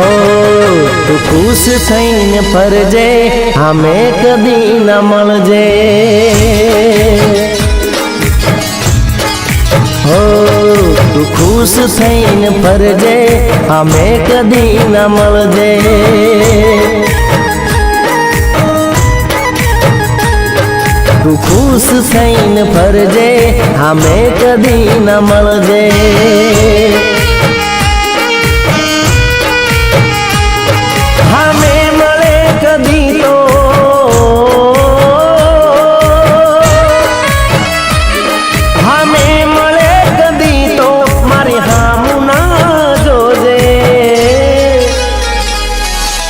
हो तू खुश थईने फरजे हमें कदी न मळजे हो तू खुश थईने फरजे हमें कदी न मळजे तू खुश थईने फरजे हमें कदी न मळजे हमें मळे कदी तो हमें मळे कदी तो मारी हामू ना जोजे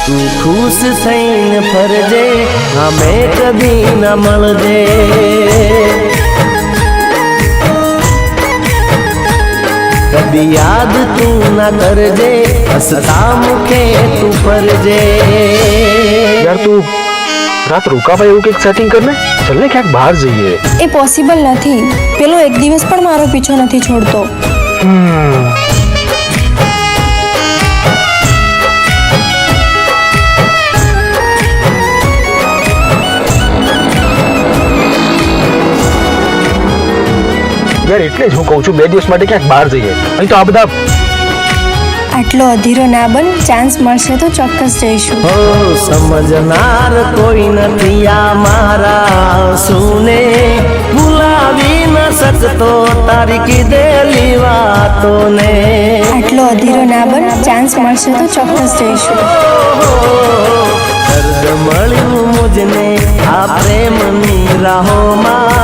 तू खुश थईने फरजे हमें कदी न मळजे कभी याद तू न करजे हसता मुखे तू फरजे यार तू रात रोका भाई એવું કંઈક સેટિંગ કરને ચલને ક્યાંક બહાર જઈએ એ પોસિબલ નથી પેલો એક દિવસ પણ મારો પીછો નથી છોડતો यार એટલે જ હું કહું છું 2 દિવસ માટે ક્યાંક બહાર જઈએ અહીં તો આ બધા આટલો અધીરો ના બન ચાન્સ મળશે તો ચોક્કસ જઈશું हो समझनार कोई નથી આ મારા સુને ભૂલાવી ન શકતો તારી કીધેલી વાતોને આટલો અધીરો ના બન ચાન્સ મળશે તો ચોક્કસ જઈશું દર્દ મળ્યું મુજને આ પ્રેમની રાહોમાં